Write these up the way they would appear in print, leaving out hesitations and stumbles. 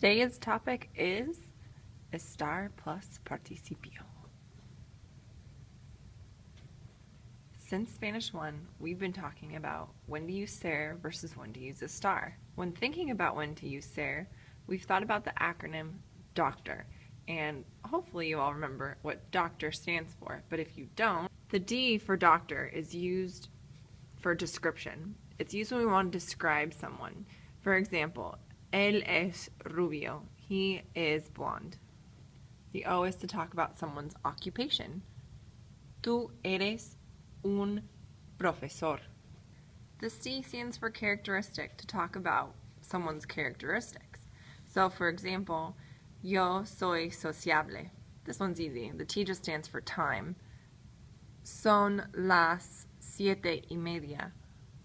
Today's topic is estar plus participio. Since Spanish 1, we've been talking about when to use ser versus when to use estar. When thinking about when to use ser, we've thought about the acronym doctor, and hopefully you all remember what doctor stands for, but if you don't, the D for doctor is used for description. It's used when we want to describe someone. For example, él es rubio. He is blonde. The O is to talk about someone's occupation. Tú eres un profesor. The C stands for characteristic, to talk about someone's characteristics. So, for example, yo soy sociable. This one's easy. The T just stands for time. Son las 7:30.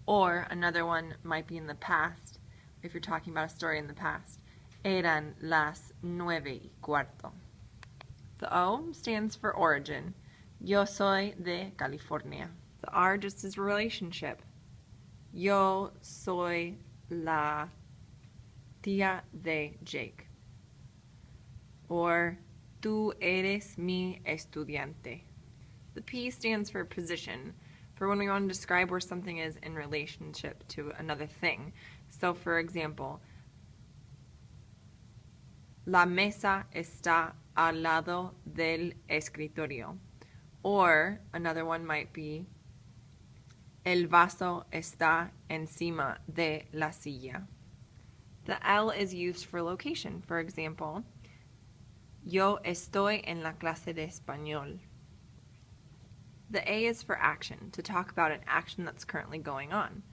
Or another one might be in the past, if you're talking about a story in the past. Eran las 9:15. The O stands for origin. Yo soy de California. The R just is relationship. Yo soy la tía de Jake. Or tú eres mi estudiante. The P stands for position, for when we want to describe where something is in relationship to another thing. So, for example, la mesa está al lado del escritorio. Or another one might be, el vaso está encima de la silla. The L is used for location. For example, yo estoy en la clase de español. The A is for action, to talk about an action that's currently going on.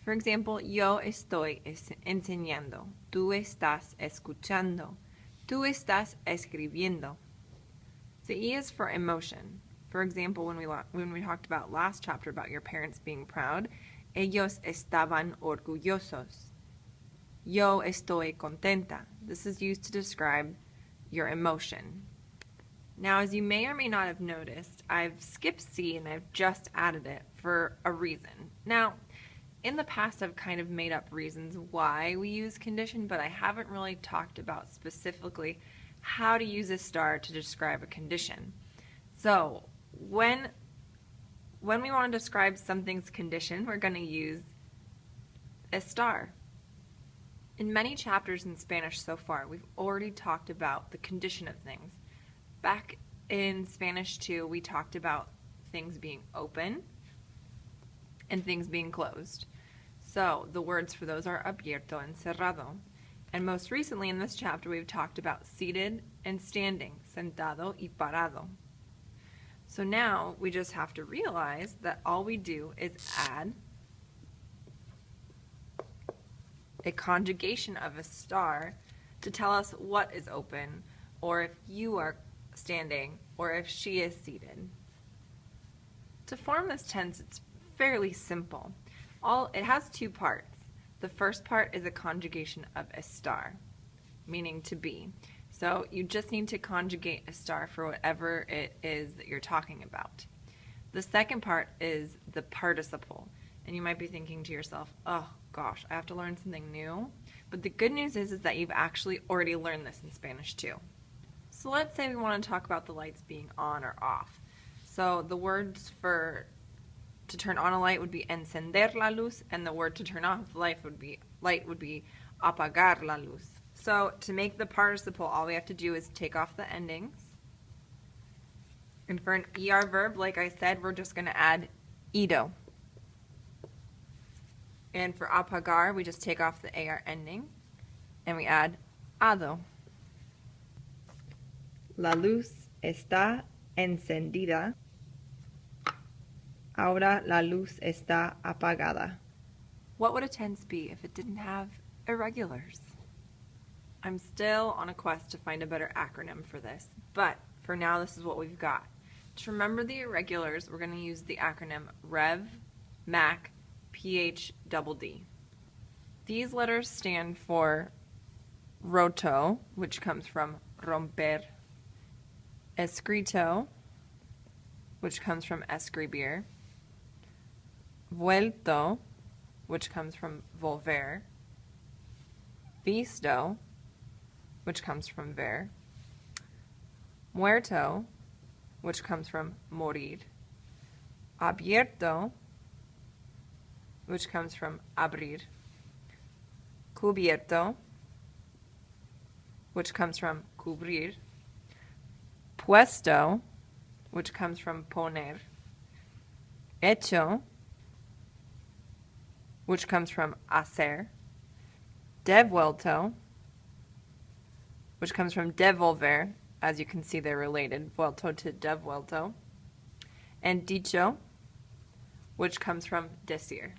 For example, yo estoy enseñando. Tú estás escuchando. Tú estás escribiendo. The E is for emotion. For example, when we talked about last chapter about your parents being proud, ellos estaban orgullosos. Yo estoy contenta. This is used to describe your emotion. Now, as you may or may not have noticed, I've skipped C and I've just added it for a reason. Now, in the past, I've kind of made up reasons why we use condition, but I haven't really talked about specifically how to use estar to describe a condition. So, when we want to describe something's condition, we're going to use estar. In many chapters in Spanish so far, we've already talked about the condition of things. Back in Spanish 2, we talked about things being open and things being closed. So the words for those are abierto and cerrado. And most recently in this chapter, we've talked about seated and standing, sentado y parado. So now we just have to realize that all we do is add a conjugation of estar to tell us what is open, or if you are standing, or if she is seated. To form this tense, it's fairly simple. It has two parts. The first part is a conjugation of estar, meaning to be. So you just need to conjugate estar for whatever it is that you're talking about. The second part is the participle. And you might be thinking to yourself, oh gosh, I have to learn something new. But the good news is that you've actually already learned this in Spanish too. So let's say we want to talk about the lights being on or off. So the words to turn on a light would be encender la luz, and the word to turn off the light would be apagar la luz. So to make the participle, all we have to do is take off the endings. And for an ER verb, like I said, we're just going to add ido. And for apagar, we just take off the AR ending, and we add ado. La luz está encendida. Ahora la luz está apagada. What would a tense be if it didn't have irregulars? I'm still on a quest to find a better acronym for this, but for now this is what we've got. To remember the irregulars, we're going to use the acronym REV, MAC, PH, These letters stand for roto, which comes from romper, escrito, which comes from escribir, vuelto, which comes from volver, visto, which comes from ver. Muerto, which comes from morir. Abierto, which comes from abrir. Cubierto, which comes from cubrir. Puesto, which comes from poner. Hecho, which comes from hacer. Devuelto, which comes from devolver. As you can see, they're related, vuelto to devuelto. And dicho, which comes from decir.